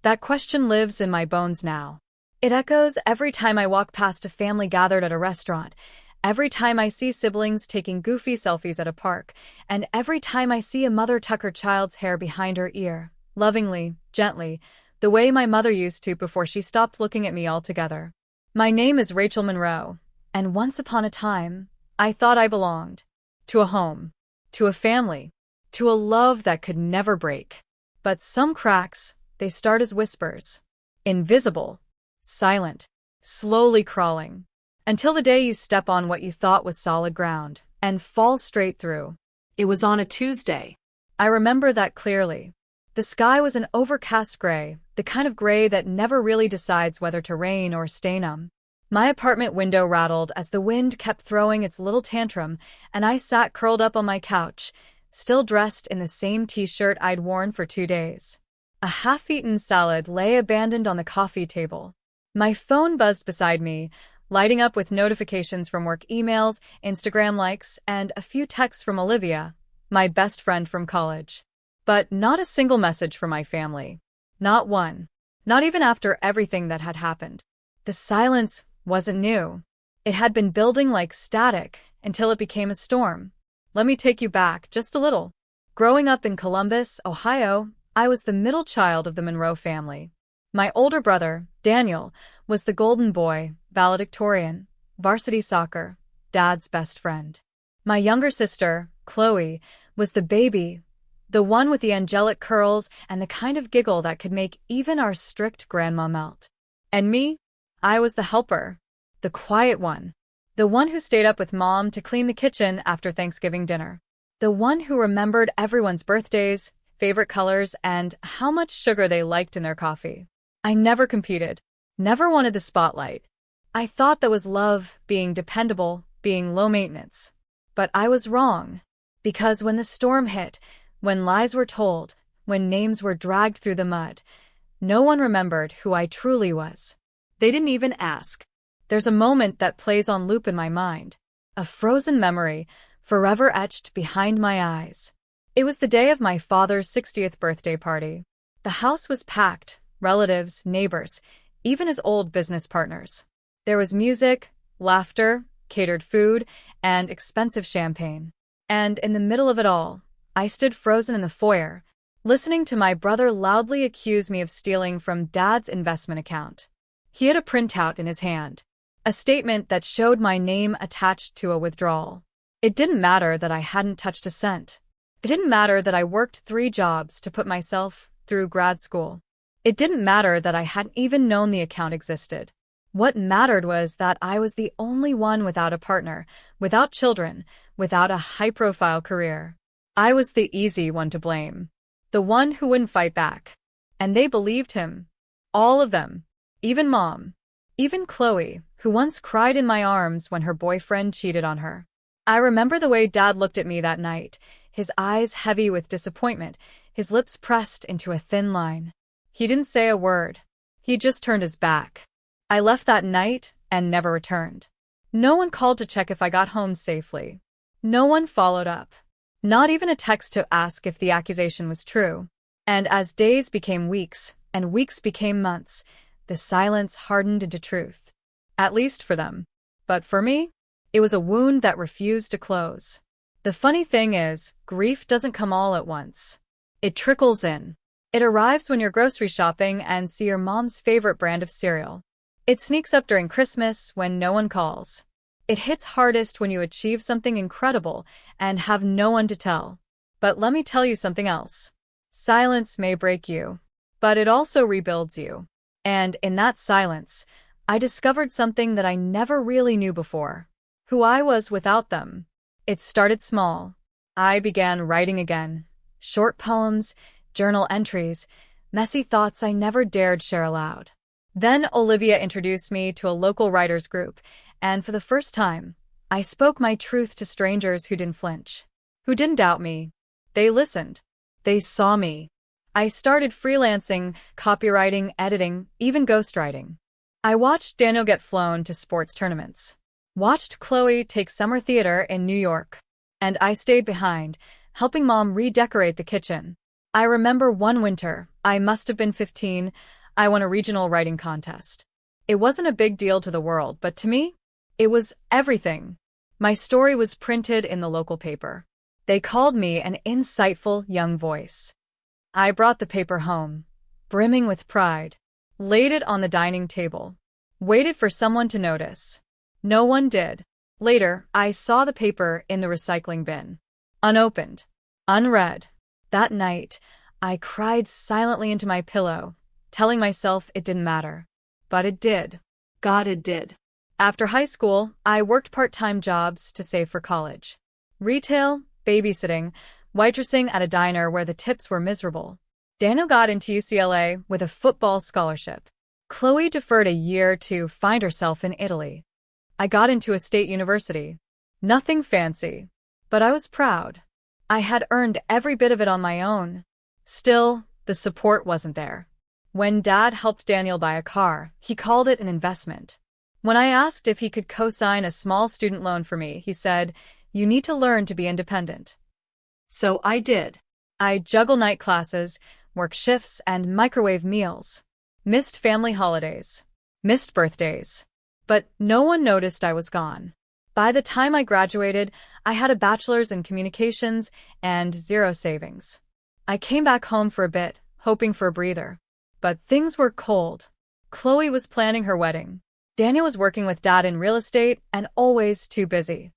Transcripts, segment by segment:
That question lives in my bones now. It echoes every time I walk past a family gathered at a restaurant, every time I see siblings taking goofy selfies at a park, and every time I see a mother tuck her child's hair behind her ear, lovingly, gently, the way my mother used to before she stopped looking at me altogether. My name is Rachel Monroe, and once upon a time, I thought I belonged to a home, to a family, to a love that could never break. But some cracks, they start as whispers, invisible, silent, slowly crawling, until the day you step on what you thought was solid ground and fall straight through. It was on a Tuesday. I remember that clearly. The sky was an overcast gray, the kind of gray that never really decides whether to rain or stay numb. My apartment window rattled as the wind kept throwing its little tantrum, and I sat curled up on my couch, still dressed in the same t-shirt I'd worn for 2 days. A half-eaten salad lay abandoned on the coffee table. My phone buzzed beside me, lighting up with notifications from work emails, Instagram likes, and a few texts from Olivia, my best friend from college. But not a single message from my family. Not one. Not even after everything that had happened. The silence wasn't new. It had been building like static until it became a storm. Let me take you back just a little. Growing up in Columbus, Ohio, I was the middle child of the Monroe family. My older brother, Daniel, was the golden boy, valedictorian, varsity soccer, Dad's best friend. My younger sister, Chloe, was the baby, the one with the angelic curls and the kind of giggle that could make even our strict grandma melt. And me? I was the helper, the quiet one, the one who stayed up with Mom to clean the kitchen after Thanksgiving dinner, the one who remembered everyone's birthdays, favorite colors, and how much sugar they liked in their coffee. I never competed, never wanted the spotlight. I thought that was love, being dependable, being low maintenance. But I was wrong, because when the storm hit, when lies were told, when names were dragged through the mud, no one remembered who I truly was. They didn't even ask. There's a moment that plays on loop in my mind, a frozen memory, forever etched behind my eyes. It was the day of my father's 60th birthday party. The house was packed, relatives, neighbors, even his old business partners. There was music, laughter, catered food, and expensive champagne. And in the middle of it all, I stood frozen in the foyer, listening to my brother loudly accuse me of stealing from Dad's investment account. He had a printout in his hand, a statement that showed my name attached to a withdrawal. It didn't matter that I hadn't touched a cent. It didn't matter that I worked 3 jobs to put myself through grad school. It didn't matter that I hadn't even known the account existed. What mattered was that I was the only one without a partner, without children, without a high-profile career. I was the easy one to blame, the one who wouldn't fight back. And they believed him. All of them. Even Mom. Even Chloe, who once cried in my arms when her boyfriend cheated on her. I remember the way Dad looked at me that night, his eyes heavy with disappointment, his lips pressed into a thin line. He didn't say a word. He just turned his back. I left that night and never returned. No one called to check if I got home safely. No one followed up. Not even a text to ask if the accusation was true. And as days became weeks, and weeks became months, the silence hardened into truth. At least for them. But for me, it was a wound that refused to close. The funny thing is, grief doesn't come all at once. It trickles in. It arrives when you're grocery shopping and see your mom's favorite brand of cereal. It sneaks up during Christmas when no one calls. It hits hardest when you achieve something incredible and have no one to tell. But let me tell you something else. Silence may break you, but it also rebuilds you. And in that silence, I discovered something that I never really knew before. Who I was without them. It started small. I began writing again. Short poems, journal entries, messy thoughts I never dared share aloud. Then Olivia introduced me to a local writers group, and for the first time, I spoke my truth to strangers who didn't flinch, who didn't doubt me. They listened. They saw me. I started freelancing, copywriting, editing, even ghostwriting. I watched Daniel get flown to sports tournaments. Watched Chloe take summer theater in New York. And I stayed behind, helping Mom redecorate the kitchen. I remember one winter, I must have been 15, I won a regional writing contest. It wasn't a big deal to the world, but to me, it was everything. My story was printed in the local paper. They called me an insightful young voice. I brought the paper home, brimming with pride, laid it on the dining table, waited for someone to notice. No one did. Later, I saw the paper in the recycling bin. Unopened. Unread. That night, I cried silently into my pillow, telling myself it didn't matter. But it did. God, it did. After high school, I worked part-time jobs to save for college. Retail, babysitting, waitressing at a diner where the tips were miserable. Daniel got into UCLA with a football scholarship. Chloe deferred a year to find herself in Italy. I got into a state university. Nothing fancy. But I was proud. I had earned every bit of it on my own. Still, the support wasn't there. When Dad helped Daniel buy a car, he called it an investment. When I asked if he could co-sign a small student loan for me, he said, "You need to learn to be independent." So I did. I juggle night classes, work shifts, and microwave meals. Missed family holidays. Missed birthdays. But no one noticed I was gone. By the time I graduated, I had a bachelor's in communications and zero savings. I came back home for a bit, hoping for a breather. But things were cold. Chloe was planning her wedding. Daniel was working with Dad in real estate and always too busy.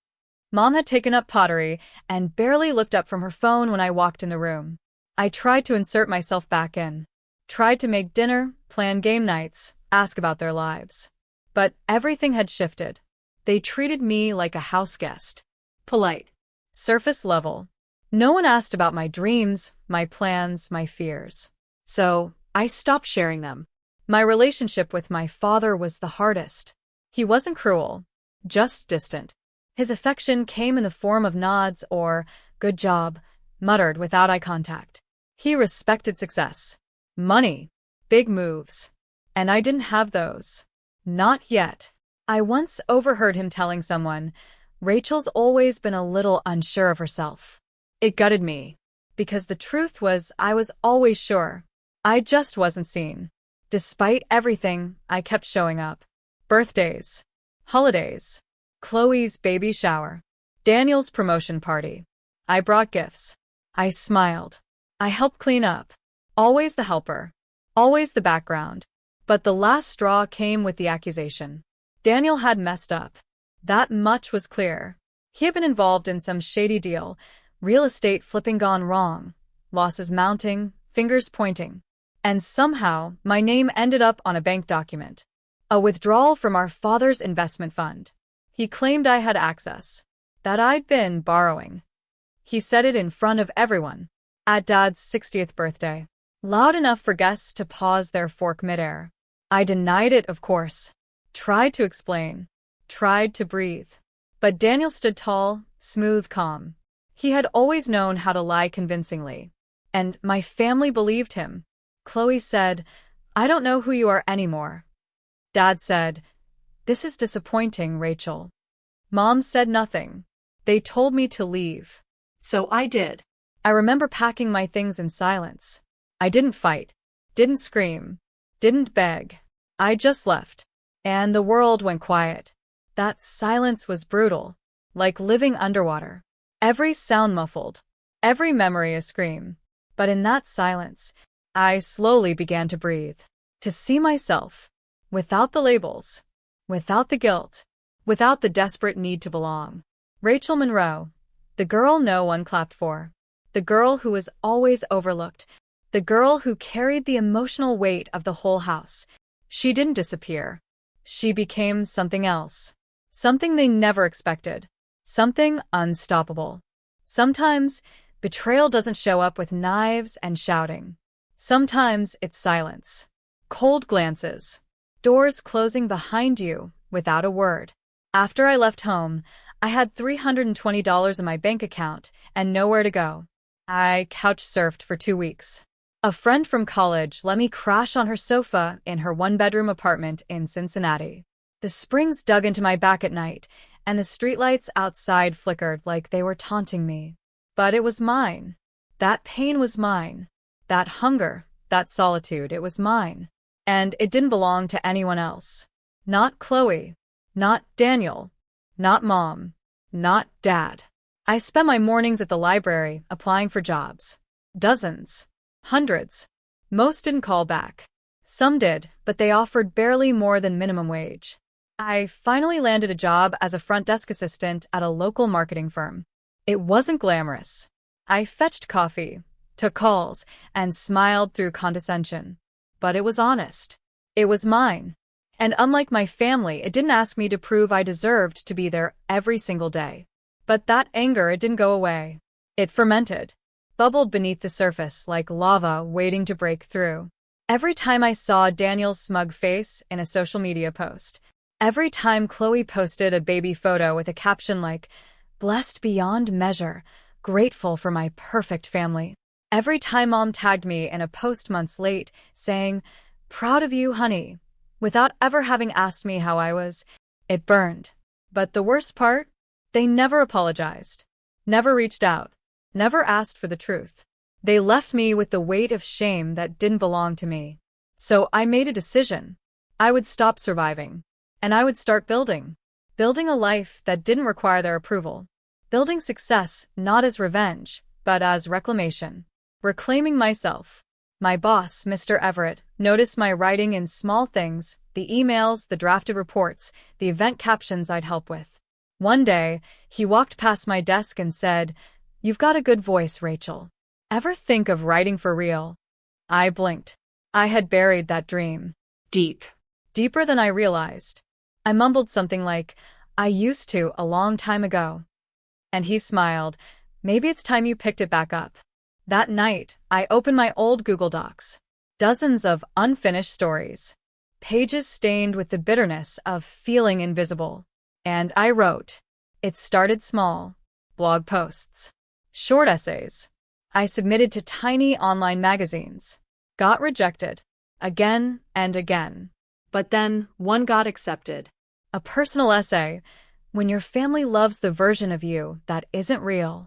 Mom had taken up pottery and barely looked up from her phone when I walked in the room. I tried to insert myself back in. Tried to make dinner, plan game nights, ask about their lives. But everything had shifted. They treated me like a house guest. Polite. Surface level. No one asked about my dreams, my plans, my fears. So I stopped sharing them. My relationship with my father was the hardest. He wasn't cruel, just distant. His affection came in the form of nods or, "Good job," muttered without eye contact. He respected success, money, big moves. And I didn't have those. Not yet. I once overheard him telling someone, "Rachel's always been a little unsure of herself." It gutted me, because the truth was I was always sure. I just wasn't seen. Despite everything, I kept showing up. Birthdays, holidays, Chloe's baby shower, Daniel's promotion party. I brought gifts. I smiled. I helped clean up. Always the helper. Always the background. But the last straw came with the accusation. Daniel had messed up. That much was clear. He had been involved in some shady deal, real estate flipping gone wrong, losses mounting, fingers pointing. And somehow, my name ended up on a bank document. A withdrawal from our father's investment fund. He claimed I had access. That I'd been borrowing. He said it in front of everyone. At Dad's 60th birthday. Loud enough for guests to pause their fork midair. I denied it, of course. Tried to explain. Tried to breathe. But Daniel stood tall, smooth, calm. He had always known how to lie convincingly. And my family believed him. Chloe said, "I don't know who you are anymore." Dad said, "This is disappointing, Rachel." Mom said nothing. They told me to leave. So I did. I remember packing my things in silence. I didn't fight. Didn't scream. Didn't beg. I just left. And the world went quiet. That silence was brutal. Like living underwater. Every sound muffled. Every memory a scream. But in that silence, I slowly began to breathe. To see myself. Without the labels. Without the guilt. Without the desperate need to belong. Rachel Monroe. The girl no one clapped for. The girl who was always overlooked. The girl who carried the emotional weight of the whole house. She didn't disappear. She became something else. Something they never expected. Something unstoppable. Sometimes, betrayal doesn't show up with knives and shouting. Sometimes it's silence. Cold glances. Doors closing behind you without a word. After I left home, I had $320 in my bank account and nowhere to go. I couch surfed for 2 weeks. A friend from college let me crash on her sofa in her one-bedroom apartment in Cincinnati. The springs dug into my back at night, and the streetlights outside flickered like they were taunting me. But it was mine. That pain was mine. That hunger, that solitude, it was mine. And it didn't belong to anyone else. Not Chloe. Not Daniel. Not Mom. Not Dad. I spent my mornings at the library applying for jobs. Dozens. Hundreds. Most didn't call back. Some did, but they offered barely more than minimum wage. I finally landed a job as a front desk assistant at a local marketing firm. It wasn't glamorous. I fetched coffee, took calls, and smiled through condescension. But it was honest. It was mine. And unlike my family, it didn't ask me to prove I deserved to be there every single day. But that anger, it didn't go away. It fermented, bubbled beneath the surface like lava waiting to break through. Every time I saw Daniel's smug face in a social media post, every time Chloe posted a baby photo with a caption like, "Blessed beyond measure, grateful for my perfect family," every time Mom tagged me in a post months late saying, "Proud of you, honey," without ever having asked me how I was, it burned. But the worst part? They never apologized, never reached out, never asked for the truth. They left me with the weight of shame that didn't belong to me. So I made a decision. I would stop surviving, and I would start building. Building a life that didn't require their approval. Building success not as revenge, but as reclamation. Reclaiming myself. My boss, Mr. Everett, noticed my writing in small things, the emails, the drafted reports, the event captions I'd help with. One day, he walked past my desk and said, "You've got a good voice, Rachel. Ever think of writing for real?" I blinked. I had buried that dream. Deep. Deeper than I realized. I mumbled something like, "I used to a long time ago." And he smiled. "Maybe it's time you picked it back up." That night, I opened my old Google Docs. Dozens of unfinished stories. Pages stained with the bitterness of feeling invisible. And I wrote. It started small. Blog posts. Short essays. I submitted to tiny online magazines. Got rejected. Again and again. But then one got accepted. A personal essay. When your family loves the version of you that isn't real.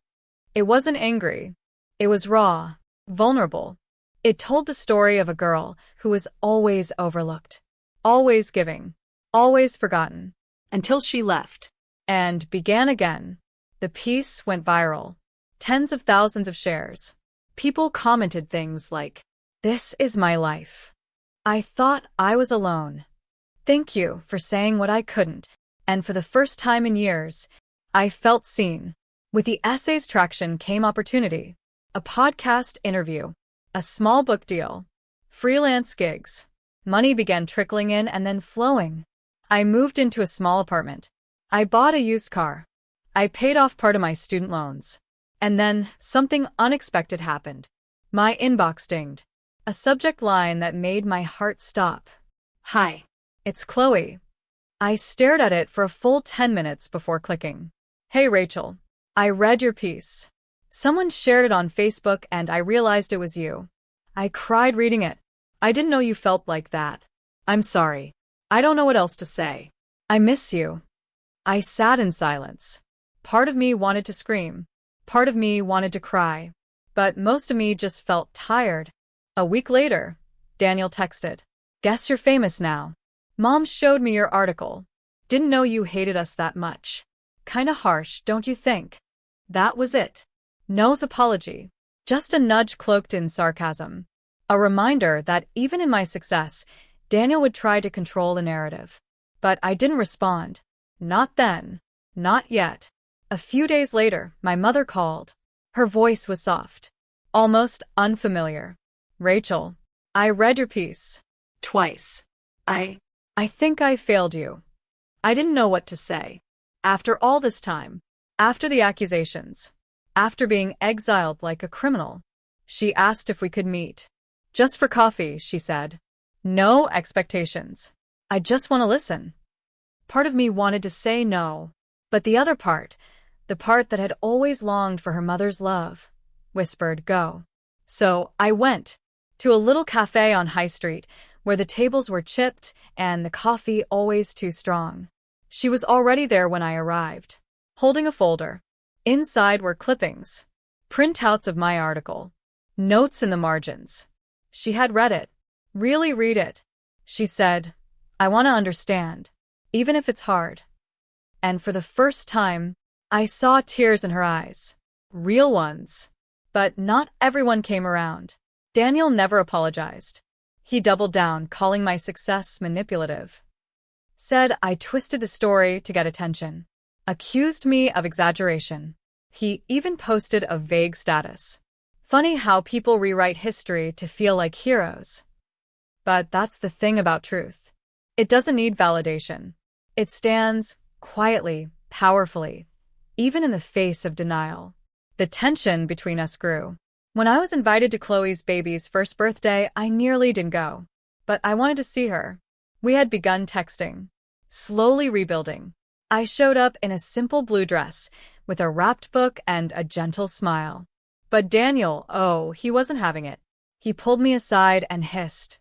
It wasn't angry. It was raw, vulnerable. It told the story of a girl who was always overlooked, always giving, always forgotten, until she left and began again. The piece went viral. Tens of thousands of shares. People commented things like, "This is my life. I thought I was alone. Thank you for saying what I couldn't." And for the first time in years, I felt seen. With the essay's traction came opportunity. A podcast interview. A small book deal. Freelance gigs. Money began trickling in and then flowing. I moved into a small apartment. I bought a used car. I paid off part of my student loans. And then something unexpected happened. My inbox dinged. A subject line that made my heart stop. "Hi. It's Chloe." I stared at it for a full 10 minutes before clicking. "Hey Rachel, I read your piece. Someone shared it on Facebook and I realized it was you. I cried reading it. I didn't know you felt like that. I'm sorry. I don't know what else to say. I miss you." I sat in silence. Part of me wanted to scream. Part of me wanted to cry. But most of me just felt tired. A week later, Daniel texted. "Guess you're famous now. Mom showed me your article. Didn't know you hated us that much. Kinda harsh, don't you think?" That was it. No apology. Just a nudge cloaked in sarcasm. A reminder that even in my success, Daniel would try to control the narrative. But I didn't respond. Not then. Not yet. A few days later, my mother called. Her voice was soft. Almost unfamiliar. "Rachel, I read your piece. Twice. I think I failed you." I didn't know what to say. After all this time, after the accusations, after being exiled like a criminal, she asked if we could meet. "Just for coffee," she said. No expectations. "I just want to listen." Part of me wanted to say no, but the other part, the part that had always longed for her mother's love, whispered go. So I went to a little cafe on High Street where the tables were chipped and the coffee always too strong. She was already there when I arrived, holding a folder. Inside were clippings, printouts of my article, Notes in the margins. She had read it. Really read it. She said, I want to understand, even if it's hard. And for the first time, I saw tears in her eyes. Real ones. But not everyone came around. Daniel never apologized. He doubled down, calling my success manipulative. Said I twisted the story to get attention. Accused me of exaggeration. He even posted a vague status. Funny how people rewrite history to feel like heroes. But that's the thing about truth. It doesn't need validation. It stands quietly, powerfully, even in the face of denial. The tension between us grew. When I was invited to Chloe's baby's first birthday, I nearly didn't go. But I wanted to see her. We had begun texting. Slowly rebuilding. I showed up in a simple blue dress, with a wrapped book and a gentle smile. But Daniel, oh, he wasn't having it. He pulled me aside and hissed,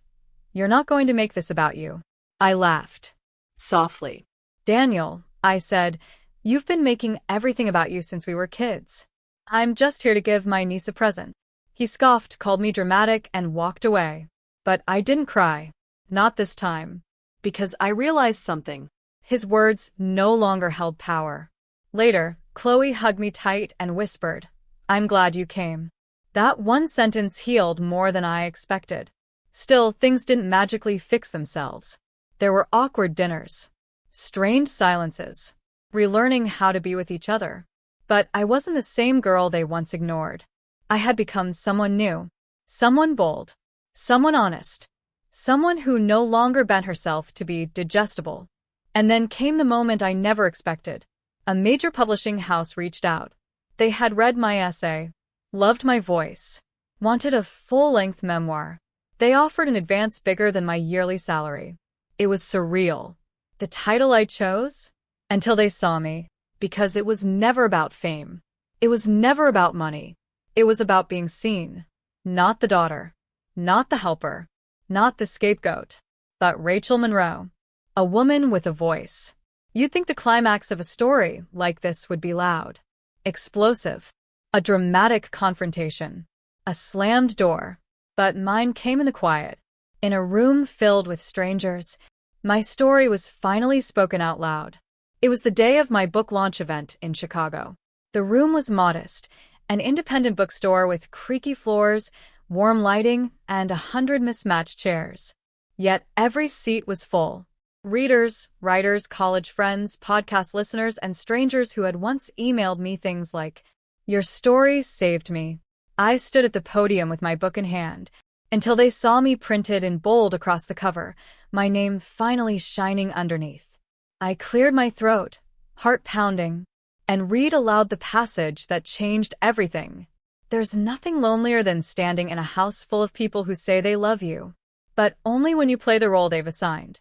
You're not going to make this about you. I laughed. Softly. Daniel, I said, you've been making everything about you since we were kids. I'm just here to give my niece a present. He scoffed, called me dramatic, and walked away. But I didn't cry. Not this time. Because I realized something. His words no longer held power. Later, Chloe hugged me tight and whispered, I'm glad you came. That one sentence healed more than I expected. Still, things didn't magically fix themselves. There were awkward dinners. Strained silences. Relearning how to be with each other. But I wasn't the same girl they once ignored. I had become someone new. Someone bold. Someone honest. Someone who no longer bent herself to be digestible. And then came the moment I never expected. A major publishing house reached out. They had read my essay, loved my voice, wanted a full-length memoir. They offered an advance bigger than my yearly salary. It was surreal. The title I chose? Until they saw me. Because it was never about fame. It was never about money. It was about being seen. Not the daughter. Not the helper. Not the scapegoat. But Rachel Monroe. A woman with a voice. You'd think the climax of a story like this would be loud. Explosive. A dramatic confrontation. A slammed door. But mine came in the quiet. In a room filled with strangers, my story was finally spoken out loud. It was the day of my book launch event in Chicago. The room was modest, an independent bookstore with creaky floors, warm lighting, and 100 mismatched chairs. Yet every seat was full. Readers, writers, college friends, podcast listeners, and strangers who had once emailed me things like, Your story saved me. I stood at the podium with my book in hand, until they saw me printed in bold across the cover, my name finally shining underneath. I cleared my throat, heart pounding, and read aloud the passage that changed everything. There's nothing lonelier than standing in a house full of people who say they love you, but only when you play the role they've assigned.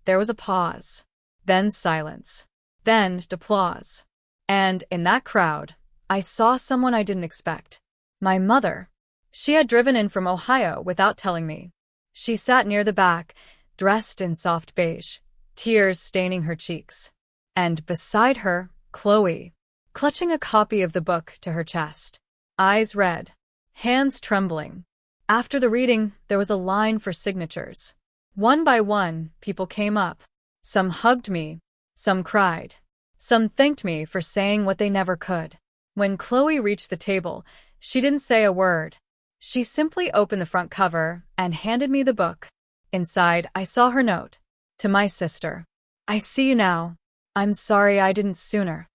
There was a pause, then silence, then applause. And in that crowd, I saw someone I didn't expect. My mother. She had driven in from Ohio without telling me. She sat near the back, dressed in soft beige, tears staining her cheeks. And beside her, Chloe, clutching a copy of the book to her chest. Eyes red, hands trembling. After the reading, there was a line for signatures. One by one, people came up. Some hugged me, some cried. Some thanked me for saying what they never could. When Chloe reached the table, she didn't say a word. She simply opened the front cover and handed me the book. Inside, I saw her note. To my sister. I see you now. I'm sorry I didn't sooner.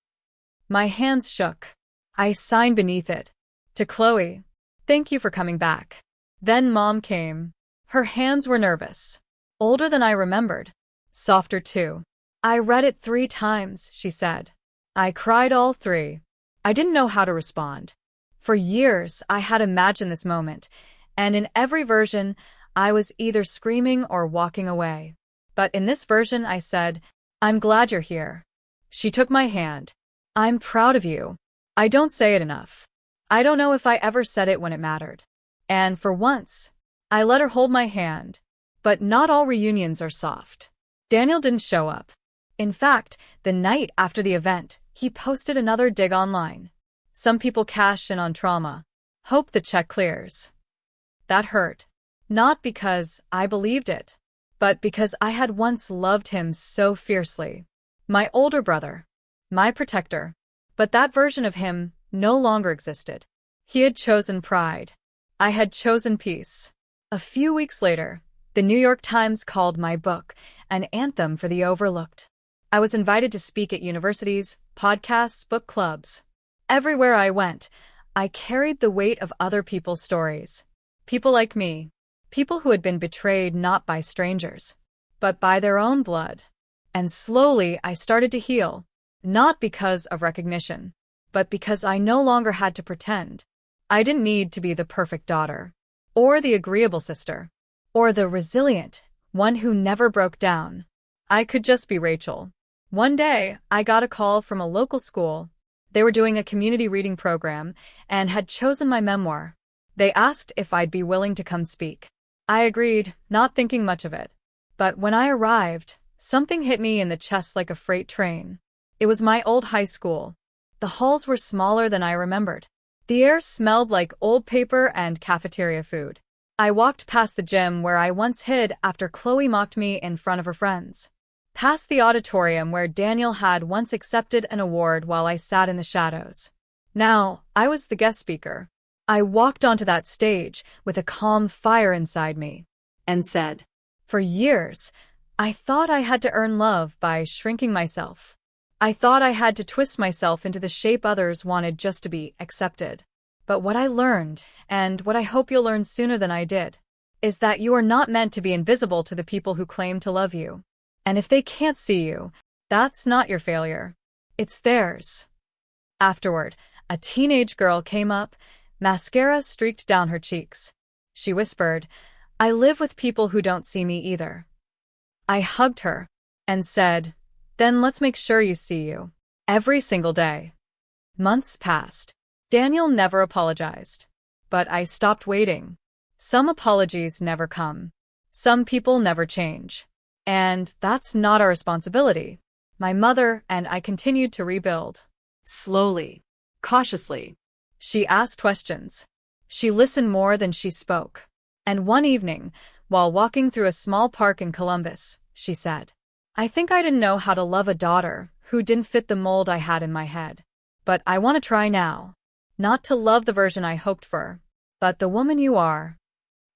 My hands shook. I signed beneath it. To Chloe. Thank you for coming back. Then Mom came. Her hands were nervous. Older than I remembered. Softer too. I read it 3 times, she said. I cried all 3. I didn't know how to respond. For years, I had imagined this moment, and in every version, I was either screaming or walking away. But in this version, I said, I'm glad you're here. She took my hand. I'm proud of you. I don't say it enough. I don't know if I ever said it when it mattered. And for once, I let her hold my hand. But not all reunions are soft. Daniel didn't show up. In fact, the night after the event, he posted another dig online. Some people cash in on trauma. Hope the check clears. That hurt. Not because I believed it, but because I had once loved him so fiercely. My older brother. My protector. But that version of him no longer existed. He had chosen pride. I had chosen peace. A few weeks later, the New York Times called my book an anthem for the overlooked. I was invited to speak at universities, podcasts, book clubs. Everywhere I went, I carried the weight of other people's stories. People like me. People who had been betrayed not by strangers, but by their own blood. And slowly I started to heal, not because of recognition, but because I no longer had to pretend. I didn't need to be the perfect daughter, or the agreeable sister, or the resilient one who never broke down. I could just be Rachel. One day, I got a call from a local school. They were doing a community reading program and had chosen my memoir. They asked if I'd be willing to come speak. I agreed, not thinking much of it. But when I arrived, something hit me in the chest like a freight train. It was my old high school. The halls were smaller than I remembered. The air smelled like old paper and cafeteria food. I walked past the gym where I once hid after Chloe mocked me in front of her friends. Past the auditorium where Daniel had once accepted an award while I sat in the shadows. Now, I was the guest speaker. I walked onto that stage with a calm fire inside me and said, for years, I thought I had to earn love by shrinking myself. I thought I had to twist myself into the shape others wanted just to be accepted. But what I learned, and what I hope you'll learn sooner than I did, is that you are not meant to be invisible to the people who claim to love you. And if they can't see you, that's not your failure. It's theirs. Afterward, a teenage girl came up, mascara streaked down her cheeks. She whispered, I live with people who don't see me either. I hugged her and said, then let's make sure you see you. Every single day. Months passed. Daniel never apologized. But I stopped waiting. Some apologies never come. Some people never change. And that's not our responsibility. My mother and I continued to rebuild. Slowly. Cautiously. She asked questions. She listened more than she spoke. And one evening, while walking through a small park in Columbus, she said, I think I didn't know how to love a daughter who didn't fit the mold I had in my head. But I want to try now. Not to love the version I hoped for, but the woman you are.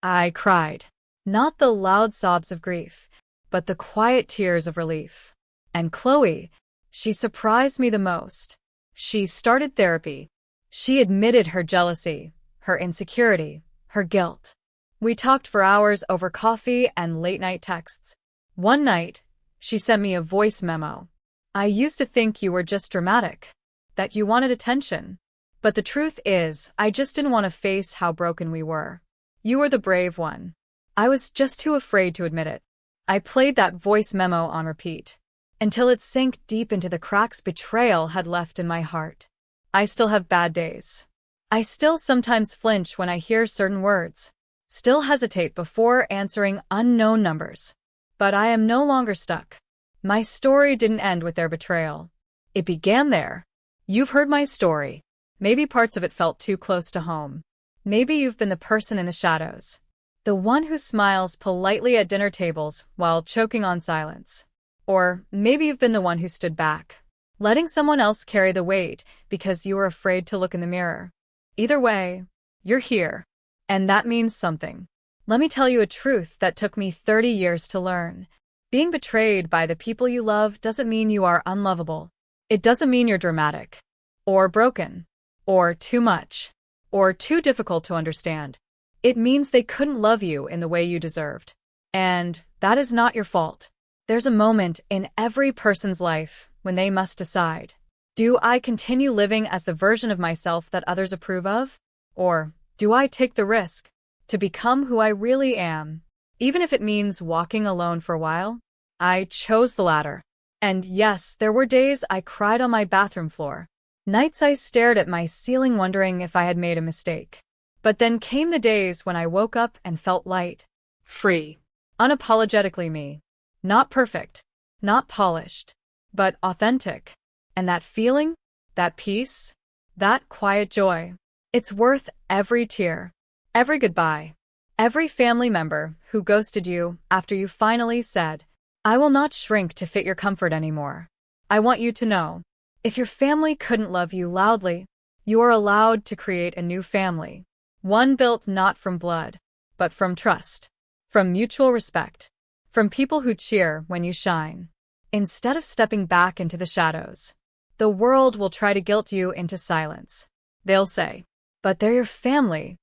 I cried. Not the loud sobs of grief, but the quiet tears of relief. And Chloe, she surprised me the most. She started therapy. She admitted her jealousy, her insecurity, her guilt. We talked for hours over coffee and late-night texts. One night, she sent me a voice memo. I used to think you were just dramatic, that you wanted attention. But the truth is, I just didn't want to face how broken we were. You were the brave one. I was just too afraid to admit it. I played that voice memo on repeat, until it sank deep into the cracks betrayal had left in my heart. I still have bad days. I still sometimes flinch when I hear certain words, still hesitate before answering unknown numbers. But I am no longer stuck. My story didn't end with their betrayal. It began there. You've heard my story. Maybe parts of it felt too close to home. Maybe you've been the person in the shadows. The one who smiles politely at dinner tables while choking on silence. Or maybe you've been the one who stood back, letting someone else carry the weight because you were afraid to look in the mirror. Either way, you're here. And that means something. Let me tell you a truth that took me 30 years to learn. Being betrayed by the people you love doesn't mean you are unlovable. It doesn't mean you're dramatic, or broken, or too much, or too difficult to understand. It means they couldn't love you in the way you deserved. And that is not your fault. There's a moment in every person's life when they must decide. Do I continue living as the version of myself that others approve of? Or do I take the risk to become who I really am, even if it means walking alone for a while? I chose the latter. And yes, there were days I cried on my bathroom floor. Nights I stared at my ceiling wondering if I had made a mistake. But then came the days when I woke up and felt light, free, unapologetically me. Not perfect, not polished, but authentic. And that feeling, that peace, that quiet joy, It's worth every tear, every goodbye, every family member who ghosted you after you finally said, "I will not shrink to fit your comfort anymore." I want you to know, if your family couldn't love you loudly, you are allowed to create a new family. One built not from blood, but from trust, from mutual respect, from people who cheer when you shine. Instead of stepping back into the shadows, the world will try to guilt you into silence. They'll say, "But they're your family.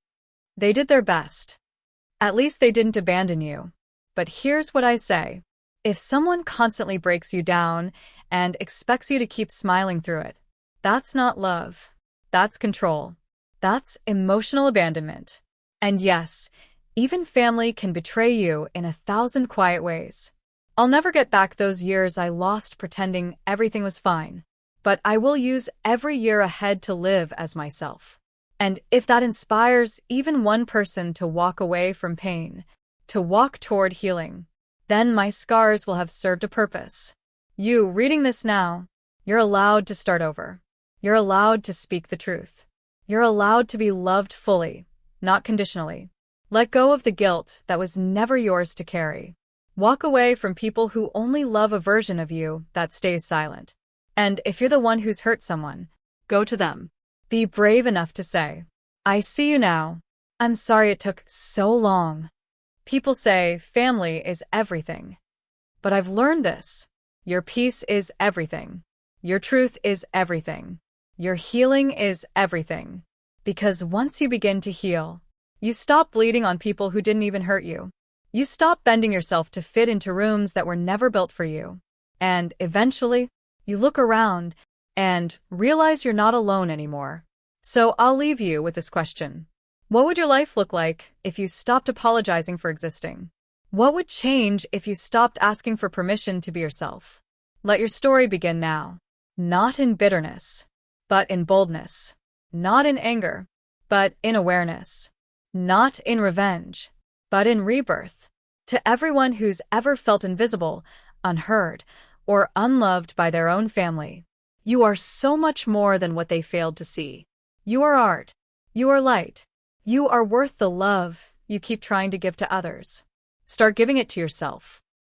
They did their best. At least they didn't abandon you." But here's what I say. If someone constantly breaks you down and expects you to keep smiling through it, that's not love. That's control. That's emotional abandonment. And yes, even family can betray you in 1,000 quiet ways. I'll never get back those years I lost pretending everything was fine, but I will use every year ahead to live as myself. And if that inspires even one person to walk away from pain, to walk toward healing, then my scars will have served a purpose. You, reading this now, you're allowed to start over. You're allowed to speak the truth. You're allowed to be loved fully, not conditionally. Let go of the guilt that was never yours to carry. Walk away from people who only love a version of you that stays silent. And if you're the one who's hurt someone, go to them. Be brave enough to say, "I see you now. I'm sorry it took so long." People say family is everything. But I've learned this. Your peace is everything. Your truth is everything. Your healing is everything. Because once you begin to heal, you stop bleeding on people who didn't even hurt you. You stop bending yourself to fit into rooms that were never built for you. And eventually, you look around and realize you're not alone anymore. So I'll leave you with this question. What would your life look like if you stopped apologizing for existing? What would change if you stopped asking for permission to be yourself? Let your story begin now. Not in bitterness, but in boldness. Not in anger, but in awareness. Not in revenge, but in rebirth. To everyone who's ever felt invisible, unheard, or unloved by their own family, you are so much more than what they failed to see. You are art. You are light. You are worth the love you keep trying to give to others. Start giving it to yourself.